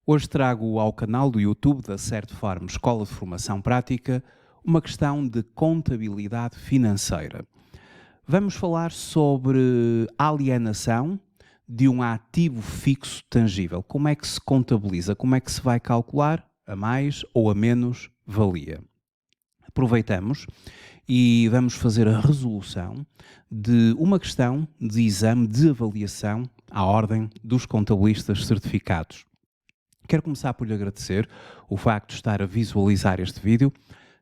Hoje trago ao canal do YouTube da Certform Escola de Formação Prática uma questão de contabilidade financeira. Vamos falar sobre a alienação de um ativo fixo tangível. Como é que se contabiliza? Como é que se vai calcular a mais ou a menos valia? Aproveitamos e vamos fazer a resolução de uma questão de exame de avaliação à ordem dos contabilistas certificados. Quero começar por lhe agradecer o facto de estar a visualizar este vídeo.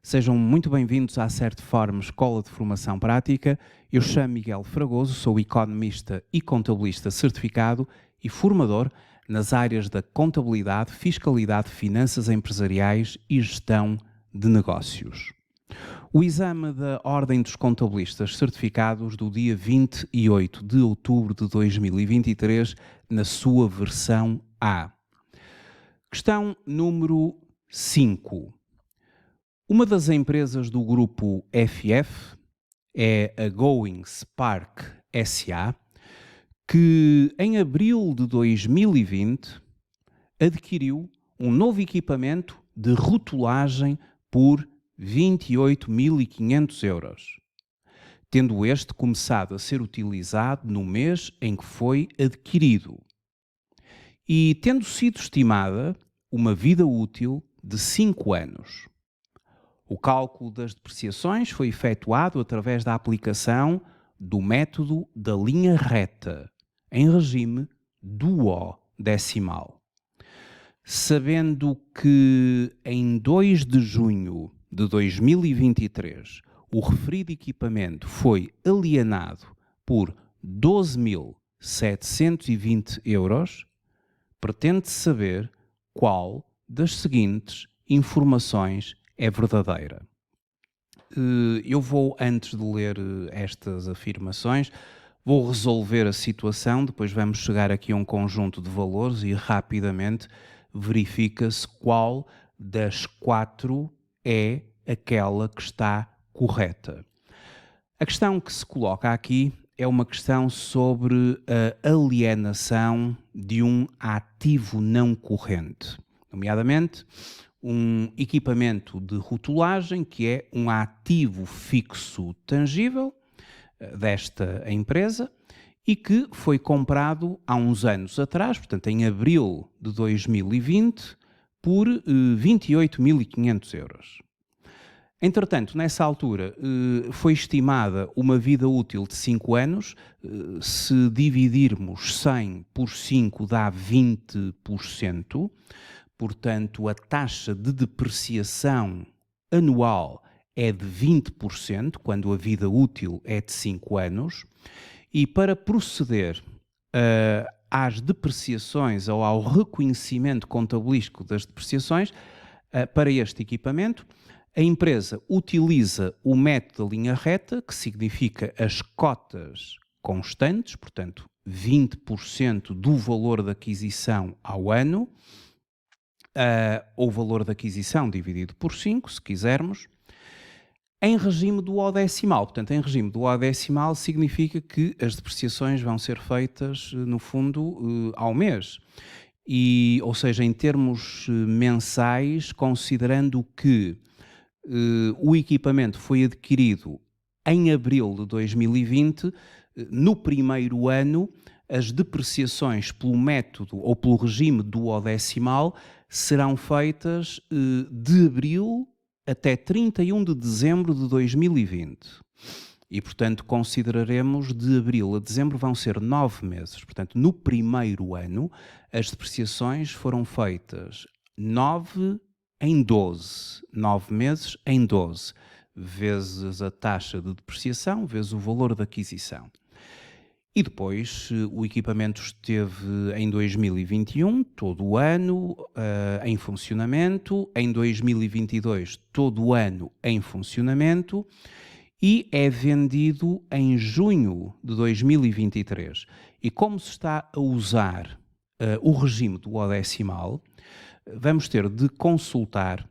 Sejam muito bem-vindos à Certform Escola de Formação Prática. Eu chamo Miguel Fragoso, sou economista e contabilista certificado e formador nas áreas da contabilidade, fiscalidade, finanças empresariais e gestão de negócios. O exame da Ordem dos Contabilistas Certificados do dia 28 de outubro de 2023, na sua versão A. Questão número 5. Uma das empresas do grupo FF é a Going Spark SA, que em abril de 2020 adquiriu um novo equipamento de rotulagem por 28.500 euros, tendo este começado a ser utilizado no mês em que foi adquirido e tendo sido estimada uma vida útil de 5 anos. O cálculo das depreciações foi efetuado através da aplicação do método da linha reta, em regime duodecimal. Sabendo que em 2 de junho de 2023 o referido equipamento foi alienado por 12.720 euros, pretende saber qual das seguintes informações é verdadeira. Eu vou, antes de ler estas afirmações, vou resolver a situação, depois vamos chegar aqui a um conjunto de valores e rapidamente verifica-se qual das 4 é aquela que está correta. A questão que se coloca aqui é uma questão sobre a alienação de um ativo não corrente, nomeadamente um equipamento de rotulagem que é um ativo fixo tangível desta empresa e que foi comprado há uns anos atrás, portanto em abril de 2020, por 28.500 euros. Entretanto, nessa altura, foi estimada uma vida útil de 5 anos. Se dividirmos 100 por 5 dá 20%. Portanto, a taxa de depreciação anual é de 20%, quando a vida útil é de 5 anos. E para proceder às depreciações ou ao reconhecimento contabilístico das depreciações, para este equipamento, a empresa utiliza o método da linha reta, que significa as cotas constantes, portanto 20% do valor da aquisição ao ano, ou valor da aquisição dividido por 5, se quisermos, em regime duodecimal. Portanto, em regime duodecimal significa que as depreciações vão ser feitas, no fundo, ao mês. Ou seja, em termos mensais, considerando que o equipamento foi adquirido em abril de 2020, no primeiro ano, as depreciações pelo método ou pelo regime duodecimal serão feitas de abril até 31 de dezembro de 2020. E, portanto, consideraremos de abril a dezembro vão ser 9 meses. Portanto, no primeiro ano, as depreciações foram feitas 9 em 12, 9 meses em 12, vezes a taxa de depreciação, vezes o valor da aquisição. E depois o equipamento esteve em 2021, todo o ano, em funcionamento, em 2022, todo o ano em funcionamento, e é vendido em junho de 2023. E como se está a usar o regime duodecimal, vamos ter de consultar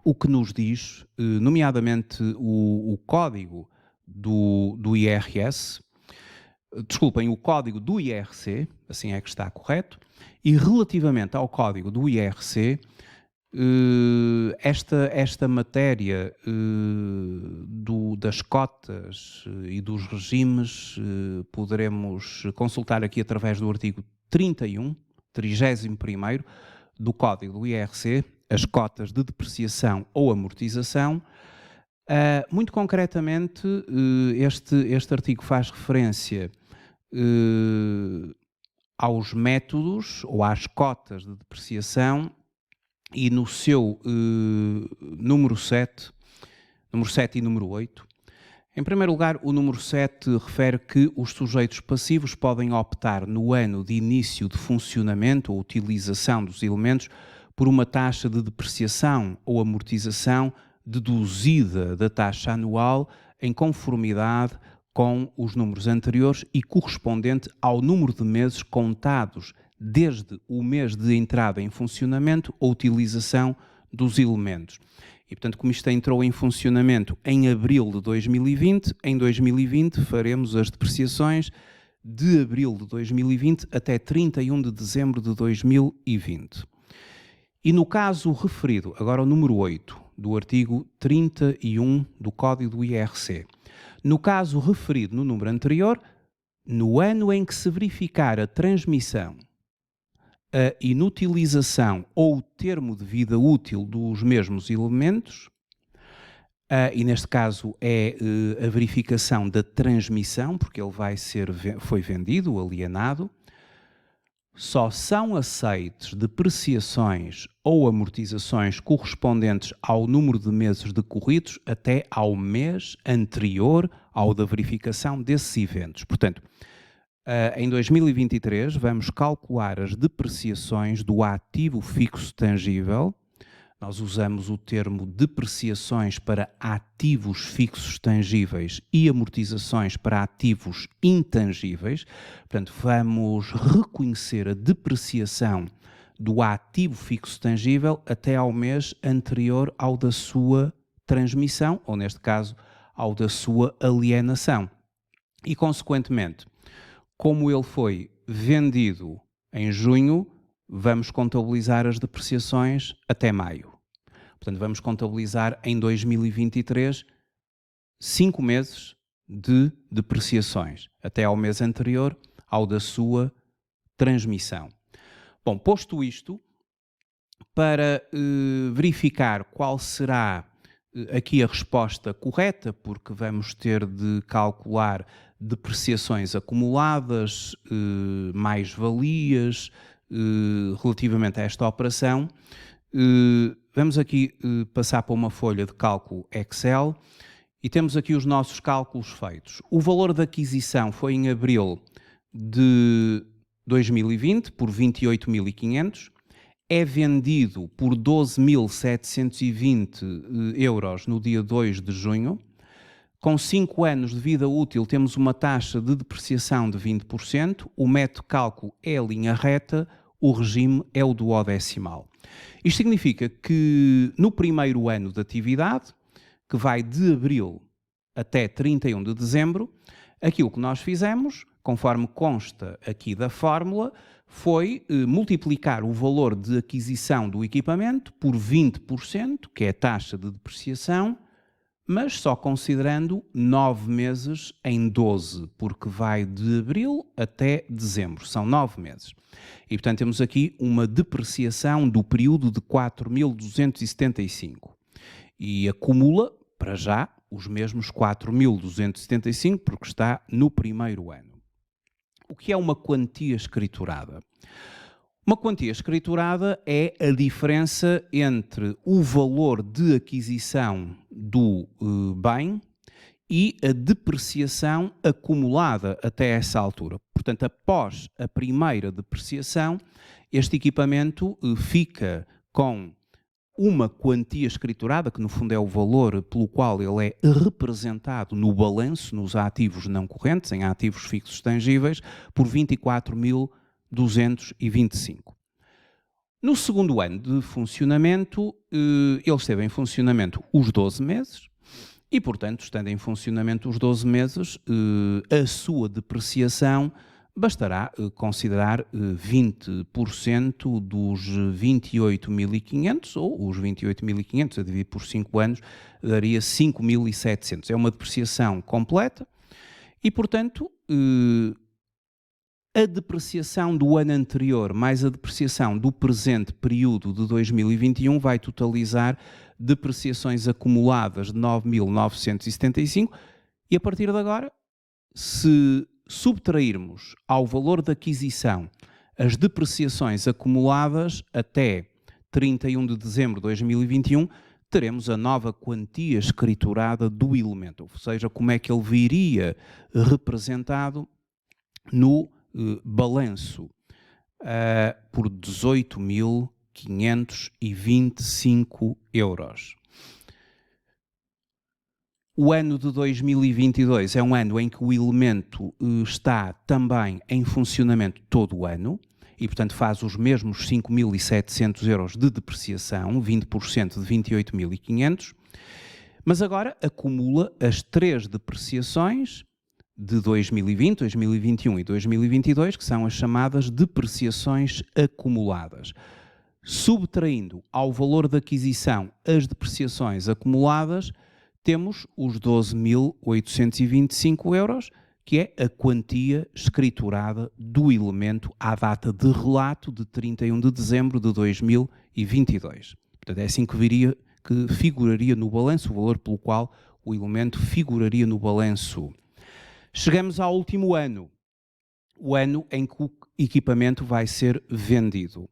o que nos diz, nomeadamente o código do IRS, desculpem, o código do IRC, assim é que está correto, E relativamente ao código do IRC, esta matéria das cotas e dos regimes poderemos consultar aqui através do artigo 31, 31º do Código do IRC, as cotas de depreciação ou amortização. Muito concretamente, este artigo faz referência aos métodos ou às cotas de depreciação e no seu número 7 e número 8. Em primeiro lugar, o número 7 refere que os sujeitos passivos podem optar no ano de início de funcionamento ou utilização dos elementos por uma taxa de depreciação ou amortização deduzida da taxa anual em conformidade com os números anteriores e correspondente ao número de meses contados desde o mês de entrada em funcionamento ou utilização dos elementos. E, portanto, como isto entrou em funcionamento em abril de 2020, em 2020 faremos as depreciações de abril de 2020 até 31 de dezembro de 2020. E no caso referido, agora o número 8 do artigo 31 do Código do IRC, no caso referido no número anterior, no ano em que se verificar a transmissão, a inutilização ou o termo de vida útil dos mesmos elementos, e neste caso é a verificação da transmissão, porque ele foi vendido, alienado, só são aceites depreciações ou amortizações correspondentes ao número de meses decorridos até ao mês anterior ao da verificação desses eventos. Portanto, em 2023 vamos calcular as depreciações do ativo fixo tangível. Nós usamos o termo depreciações para ativos fixos tangíveis e amortizações para ativos intangíveis. Portanto, vamos reconhecer a depreciação do ativo fixo tangível até ao mês anterior ao da sua transmissão, ou neste caso, ao da sua alienação. E, consequentemente, como ele foi vendido em junho, vamos contabilizar as depreciações até maio. Portanto, vamos contabilizar em 2023 5 meses de depreciações, até ao mês anterior ao da sua transmissão. Bom, posto isto, para verificar qual será aqui a resposta correta, porque vamos ter de calcular depreciações acumuladas, mais-valias, relativamente a esta operação, vamos aqui passar para uma folha de cálculo Excel e temos aqui os nossos cálculos feitos. O valor da aquisição foi em abril de 2020 por 28.500, é vendido por 12.720 euros no dia 2 de junho. Com 5 anos de vida útil temos uma taxa de depreciação de 20%, o método de cálculo é a linha reta, o regime é o duodecimal. Isto significa que no primeiro ano de atividade, que vai de abril até 31 de dezembro, aquilo que nós fizemos, conforme consta aqui da fórmula, foi multiplicar o valor de aquisição do equipamento por 20%, que é a taxa de depreciação, mas só considerando 9 meses em 12, porque vai de abril até dezembro, são 9 meses. E, portanto, temos aqui uma depreciação do período de 4.275. E acumula, para já, os mesmos 4.275, porque está no primeiro ano. O que é uma quantia escriturada? Uma quantia escriturada é a diferença entre o valor de aquisição do bem e a depreciação acumulada até essa altura. Portanto, após a primeira depreciação, este equipamento fica com uma quantia escriturada, que no fundo é o valor pelo qual ele é representado no balanço, nos ativos não correntes, em ativos fixos tangíveis, por 24.225. No segundo ano de funcionamento, ele esteve em funcionamento os 12 meses e, portanto, estando em funcionamento os 12 meses, a sua depreciação bastará considerar 20% dos 28.500, ou os 28.500 a dividir por 5 anos, daria 5.700. É uma depreciação completa e, portanto, a depreciação do ano anterior mais a depreciação do presente período de 2021 vai totalizar depreciações acumuladas de 9.975 e, a partir de agora, se subtrairmos ao valor da aquisição as depreciações acumuladas até 31 de dezembro de 2021, teremos a nova quantia escriturada do elemento, ou seja, como é que ele viria representado no balanço por 18.525 euros. O ano de 2022 é um ano em que o elemento está também em funcionamento todo o ano e, portanto, faz os mesmos 5.700 euros de depreciação, 20% de 28.500, mas agora acumula as 3 depreciações de 2020, 2021 e 2022, que são as chamadas depreciações acumuladas. Subtraindo ao valor da aquisição as depreciações acumuladas, temos os 12.825 euros, que é a quantia escriturada do elemento à data de relato de 31 de dezembro de 2022. Portanto, é assim que figuraria no balanço, o valor pelo qual o elemento figuraria no balanço. Chegamos ao último ano, o ano em que o equipamento vai ser vendido.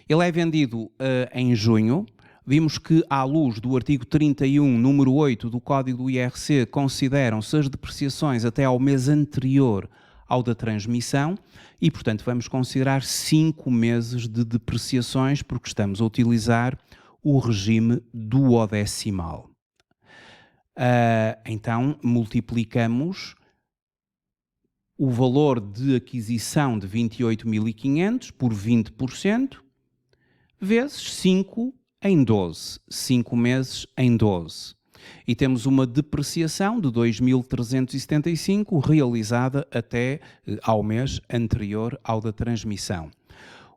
Ele é vendido em junho. Vimos que, à luz do artigo 31, número 8 do Código do IRC, consideram-se as depreciações até ao mês anterior ao da transmissão e, portanto, vamos considerar 5 meses de depreciações porque estamos a utilizar o regime duodecimal. Então, multiplicamos o valor de aquisição de 28.500 por 20%, vezes 5 em 12, 5 meses em 12. E temos uma depreciação de 2.375 realizada até ao mês anterior ao da transmissão.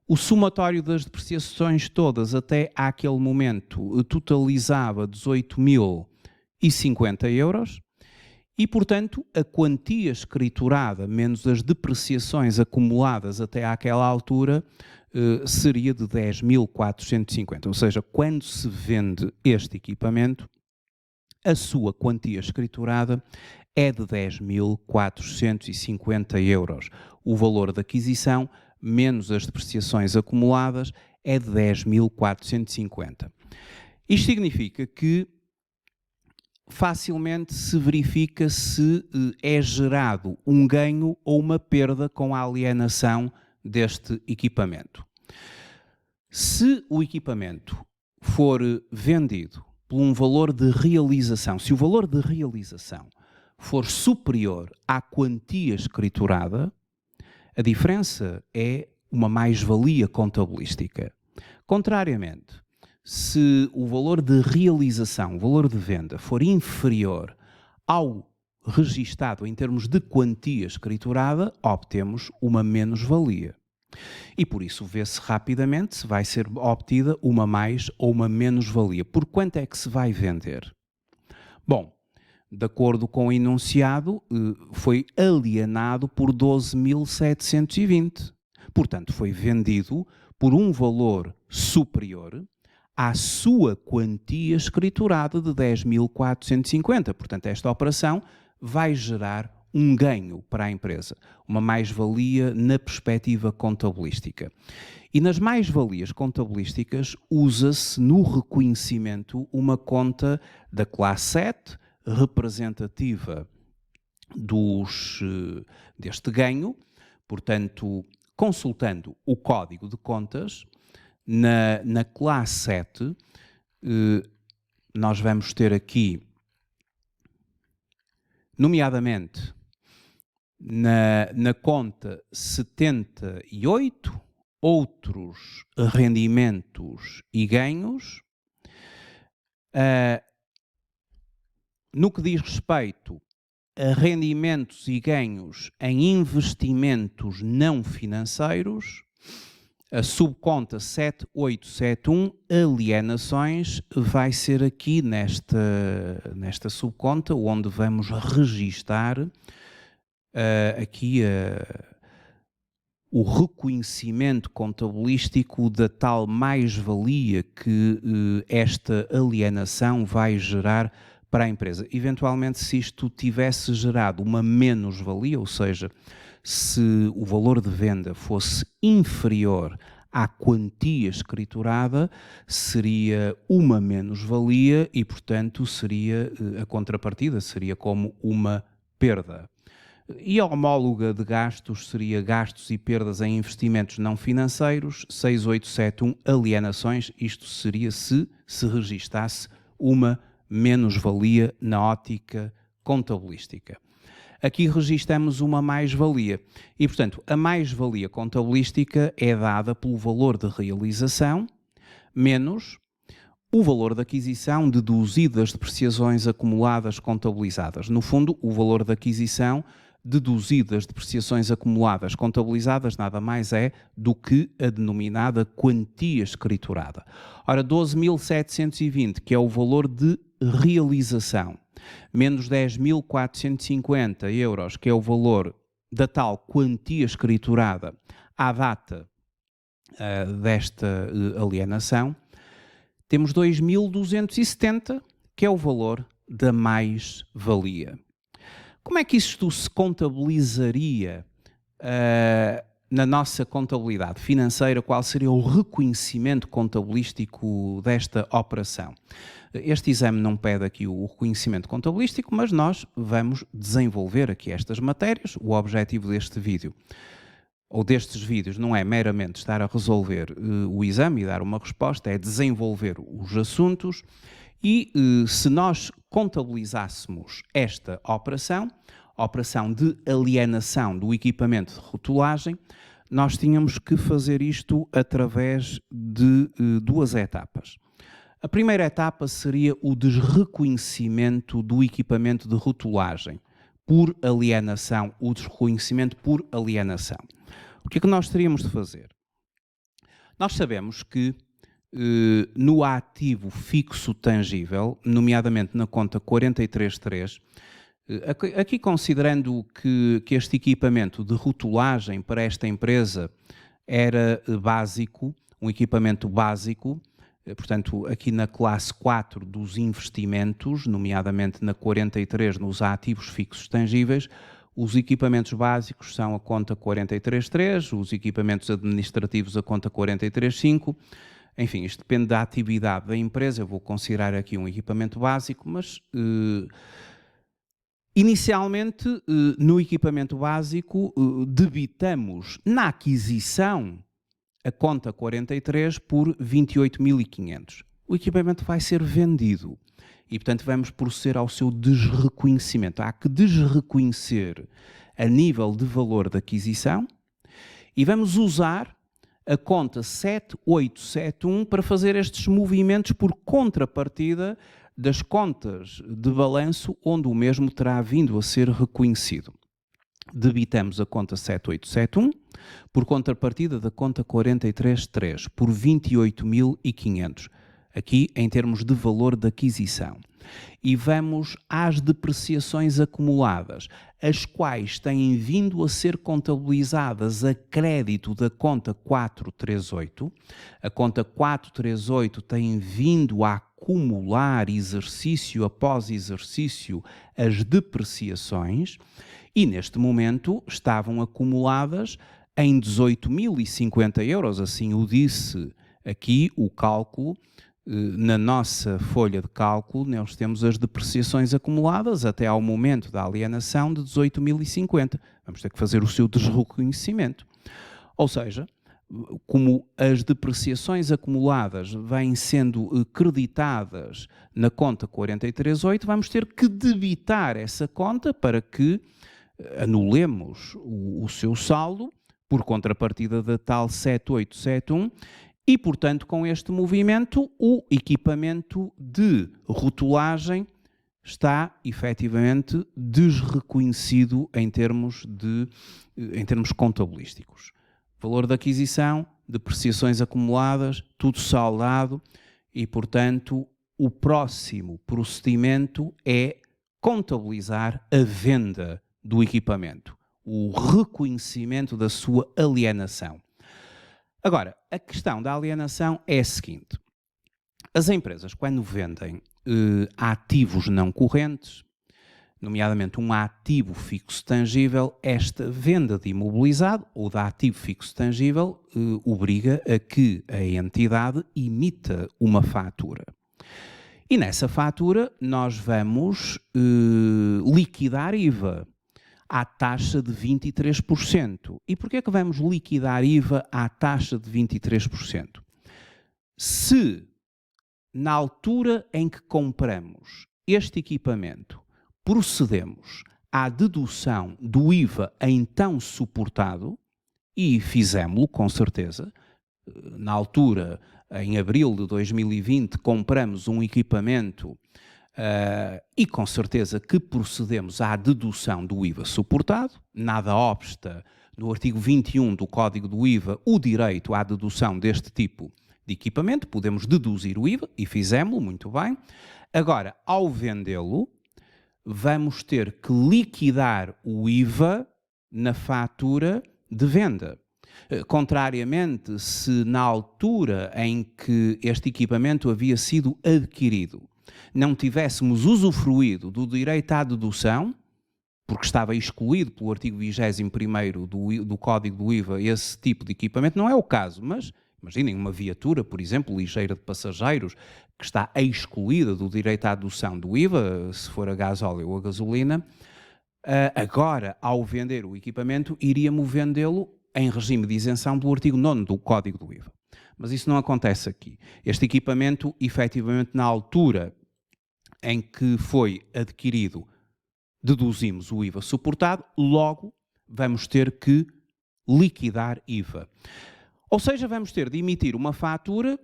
O somatório das depreciações todas até àquele momento totalizava 18.050 euros. E, portanto, a quantia escriturada menos as depreciações acumuladas até àquela altura seria de 10.450. Ou seja, quando se vende este equipamento, a sua quantia escriturada é de 10.450 euros. O valor da aquisição menos as depreciações acumuladas é de 10.450. Isto significa que facilmente se verifica se é gerado um ganho ou uma perda com a alienação deste equipamento. Se o equipamento for vendido por um valor de realização, se o valor de realização for superior à quantia escriturada, a diferença é uma mais-valia contabilística. Contrariamente, se o valor de realização, o valor de venda, for inferior ao registado em termos de quantia escriturada, obtemos uma menos-valia. E por isso vê-se rapidamente se vai ser obtida uma mais ou uma menos-valia. Por quanto é que se vai vender? Bom, de acordo com o enunciado, foi alienado por 12.720. Portanto, foi vendido por um valor superior à sua quantia escriturada de 10.450. Portanto, esta operação vai gerar um ganho para a empresa, uma mais-valia na perspectiva contabilística. E nas mais-valias contabilísticas usa-se no reconhecimento uma conta da classe 7, representativa deste ganho. Portanto, consultando o código de contas, na classe 7, nós vamos ter aqui, nomeadamente, na conta 78, outros rendimentos e ganhos, no que diz respeito rendimentos e ganhos em investimentos não financeiros, a subconta 7871, alienações, vai ser aqui nesta subconta onde vamos registar aqui o reconhecimento contabilístico da tal mais-valia que esta alienação vai gerar para a empresa. Eventualmente, se isto tivesse gerado uma menos-valia, ou seja, se o valor de venda fosse inferior à quantia escriturada, seria uma menos-valia e, portanto, seria a contrapartida, seria como uma perda. E a homóloga de gastos seria gastos e perdas em investimentos não financeiros, 6871, alienações, isto seria se registasse uma menos-valia na ótica contabilística. Aqui registamos uma mais-valia e, portanto, a mais-valia contabilística é dada pelo valor de realização menos o valor de aquisição deduzido das depreciações acumuladas contabilizadas. No fundo, o valor de aquisição deduzido das depreciações acumuladas contabilizadas nada mais é do que a denominada quantia escriturada. Ora, 12.720, que é o valor de realização, menos 10.450 euros, que é o valor da tal quantia escriturada à data desta alienação, temos 2.270, que é o valor da mais-valia. Como é que isto se contabilizaria na nossa contabilidade financeira? Qual seria o reconhecimento contabilístico desta operação? Este exame não pede aqui o reconhecimento contabilístico, mas nós vamos desenvolver aqui estas matérias. O objetivo deste vídeo, ou destes vídeos, não é meramente estar a resolver o exame e dar uma resposta, é desenvolver os assuntos. E se nós contabilizássemos esta operação de alienação do equipamento de rotulagem, nós tínhamos que fazer isto através de duas etapas. A primeira etapa seria o desreconhecimento do equipamento de rotulagem por alienação, o desreconhecimento por alienação. O que é que nós teríamos de fazer? Nós sabemos que no ativo fixo tangível, nomeadamente na conta 43.3, aqui considerando que este equipamento de rotulagem para esta empresa era básico, um equipamento básico, portanto aqui na classe 4 dos investimentos, nomeadamente na 43 nos ativos fixos tangíveis, os equipamentos básicos são a conta 43.3, os equipamentos administrativos a conta 43.5, enfim, isto depende da atividade da empresa. Eu vou considerar aqui um equipamento básico, mas inicialmente no equipamento básico debitamos na aquisição a conta 43 por 28.500. O equipamento vai ser vendido e, portanto, vamos proceder ao seu desreconhecimento. Há que desreconhecer a nível de valor de aquisição e vamos usar a conta 7871 para fazer estes movimentos por contrapartida das contas de balanço onde o mesmo terá vindo a ser reconhecido. Debitamos a conta 7871 por contrapartida da conta 43.3 por 28.500, aqui em termos de valor de aquisição. E vamos às depreciações acumuladas, as quais têm vindo a ser contabilizadas a crédito da conta 438. A conta 438 tem vindo a acumular exercício após exercício as depreciações e neste momento estavam acumuladas em 18.050 euros, assim o disse aqui o cálculo. Na nossa folha de cálculo, nós temos as depreciações acumuladas até ao momento da alienação de 18.050. Vamos ter que fazer o seu desreconhecimento. Ou seja, como as depreciações acumuladas vêm sendo creditadas na conta 43.8, vamos ter que debitar essa conta para que anulemos o seu saldo por contrapartida da tal 7871. E, portanto, com este movimento, o equipamento de rotulagem está efetivamente desreconhecido em termos contabilísticos. Valor de aquisição, depreciações acumuladas, tudo saldado e, portanto, o próximo procedimento é contabilizar a venda do equipamento, o reconhecimento da sua alienação. Agora, a questão da alienação é a seguinte: as empresas, quando vendem ativos não correntes, nomeadamente um ativo fixo tangível, esta venda de imobilizado ou de ativo fixo tangível obriga a que a entidade emita uma fatura. E nessa fatura nós vamos liquidar IVA à taxa de 23%. E porquê é que vamos liquidar IVA à taxa de 23%? Se na altura em que compramos este equipamento procedemos à dedução do IVA então suportado, e fizemos-lo com certeza, na altura, em abril de 2020, compramos um equipamento e com certeza que procedemos à dedução do IVA suportado, nada obsta no artigo 21 do Código do IVA o direito à dedução deste tipo de equipamento, podemos deduzir o IVA e fizemos-lo muito bem. Agora, ao vendê-lo, vamos ter que liquidar o IVA na fatura de venda. Contrariamente, se na altura em que este equipamento havia sido adquirido não tivéssemos usufruído do direito à dedução, porque estava excluído pelo artigo 21º do Código do IVA esse tipo de equipamento, não é o caso, mas imaginem uma viatura, por exemplo, ligeira de passageiros, que está excluída do direito à dedução do IVA, se for a gasóleo ou a gasolina, agora, ao vender o equipamento, iríamos vendê-lo em regime de isenção do artigo 9º do Código do IVA. Mas isso não acontece aqui. Este equipamento, efetivamente, na altura em que foi adquirido, deduzimos o IVA suportado, logo vamos ter que liquidar IVA. Ou seja, vamos ter de emitir uma fatura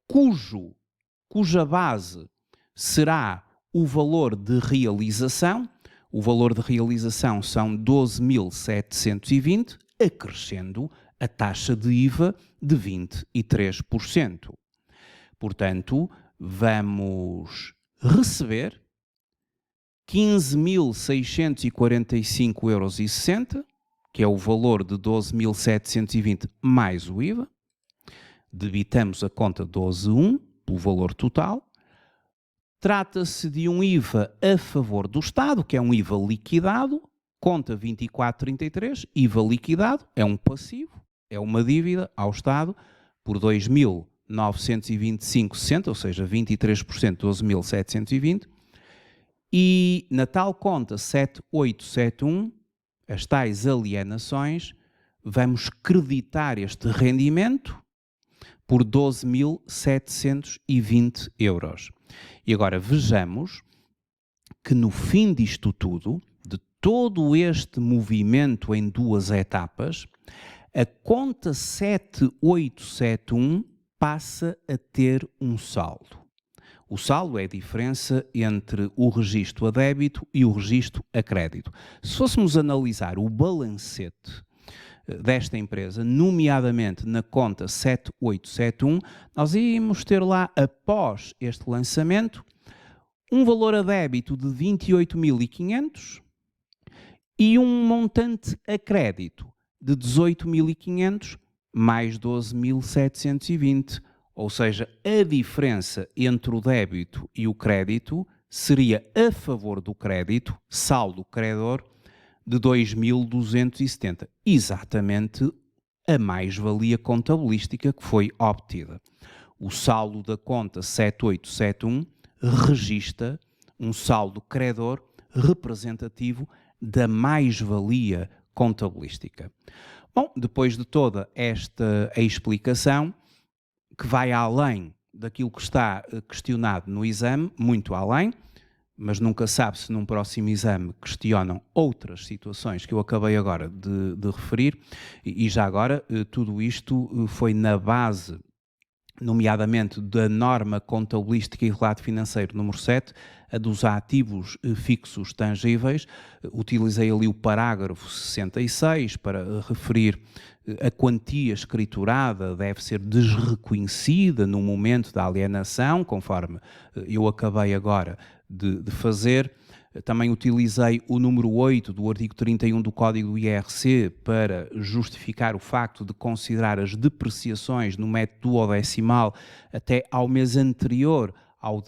cuja base será o valor de realização. O valor de realização são 12.720, acrescendo a taxa de IVA de 23%. Portanto, vamos receber 15.645,60 euros, que é o valor de 12.720 mais o IVA. Debitamos a conta 12.1 pelo valor total. Trata-se de um IVA a favor do Estado, que é um IVA liquidado, conta 24,33, IVA liquidado, é um passivo, é uma dívida ao Estado por 2.925,60, ou seja, 23%, 12.720. E na tal conta 7871, as tais alienações, vamos creditar este rendimento por 12.720 euros. E agora vejamos que no fim disto tudo, de todo este movimento em duas etapas, a conta 7871 passa a ter um saldo. O saldo é a diferença entre o registro a débito e o registro a crédito. Se fôssemos analisar o balancete desta empresa, nomeadamente na conta 7871, nós íamos ter lá, após este lançamento, um valor a débito de 28.500 e um montante a crédito de 18.500 mais 12.720. Ou seja, a diferença entre o débito e o crédito seria a favor do crédito, saldo credor, de 2.270. Exatamente a mais-valia contabilística que foi obtida. O saldo da conta 7871 registra um saldo credor representativo da mais-valia contabilística. Bom, depois de toda esta explicação, que vai além daquilo que está questionado no exame, muito além, mas nunca sabe se num próximo exame questionam outras situações que eu acabei agora de referir, e já agora tudo isto foi na base nomeadamente da norma contabilística e relato financeiro número 7, a dos ativos fixos tangíveis. Utilizei ali o parágrafo 66 para referir a quantia escriturada deve ser desreconhecida no momento da alienação, conforme eu acabei agora de fazer. Também utilizei o número 8 do artigo 31 do Código do IRC para justificar o facto de considerar as depreciações no método duodecimal até ao mês anterior ao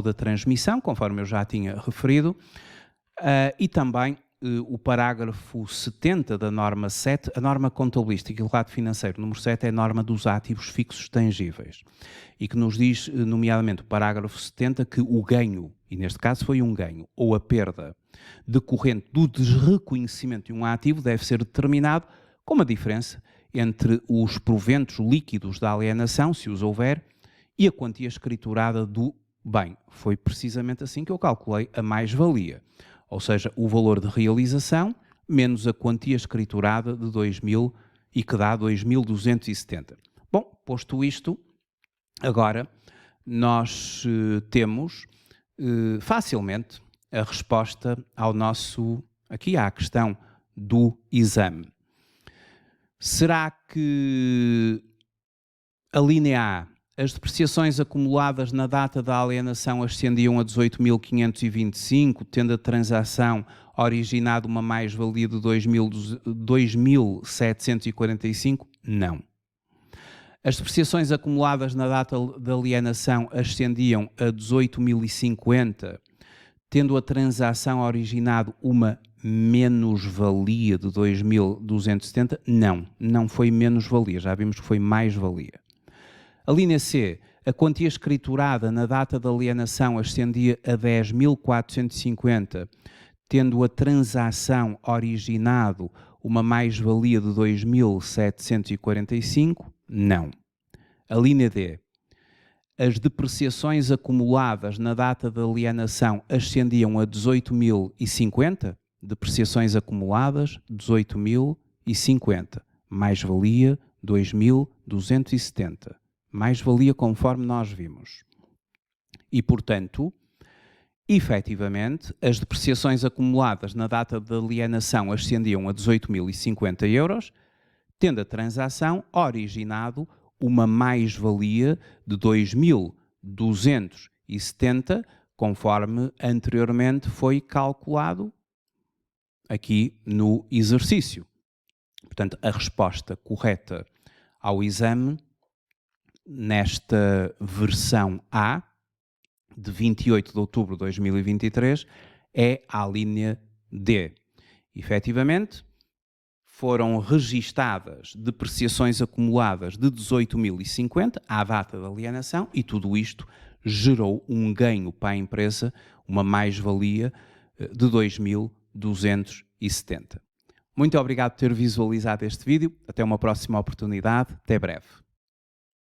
da transmissão, conforme eu já tinha referido, e também o parágrafo 70 da norma 7, a norma contabilística e relato financeiro número 7 é a norma dos ativos fixos tangíveis, e que nos diz, nomeadamente o parágrafo 70, que o ganho, e neste caso foi um ganho, ou a perda decorrente do desreconhecimento de um ativo deve ser determinado com uma diferença entre os proventos líquidos da alienação, se os houver, e a quantia escriturada do bem. Foi precisamente assim que eu calculei a mais-valia, ou seja, o valor de realização menos a quantia escriturada de 2.000 e que dá 2.270. Bom, posto isto, agora nós temos facilmente a resposta ao nosso, aqui à questão do exame. Será que a linha A, as depreciações acumuladas na data da alienação ascendiam a 18.525, tendo a transação originado uma mais-valia de 2.745? Não. As depreciações acumuladas na data da alienação ascendiam a 18.050, tendo a transação originado uma menos-valia de 2.270? Não, não foi menos-valia, já vimos que foi mais-valia. A linha C, a quantia escriturada na data da alienação ascendia a 10.450, tendo a transação originado uma mais-valia de 2.745? Não. A linha D, as depreciações acumuladas na data da alienação ascendiam a 18.050? Depreciações acumuladas, 18.050. Mais-valia, 2.270. Mais-valia conforme nós vimos. E, portanto, efetivamente, as depreciações acumuladas na data da alienação ascendiam a 18.050 euros, tendo a transação originado uma mais-valia de 2.270, conforme anteriormente foi calculado aqui no exercício. Portanto, a resposta correta ao exame nesta versão A, de 28 de outubro de 2023, é a linha D. Efetivamente, foram registadas depreciações acumuladas de 18.050 à data da alienação e tudo isto gerou um ganho para a empresa, uma mais-valia de 2.270. Muito obrigado por ter visualizado este vídeo. Até uma próxima oportunidade. Até breve.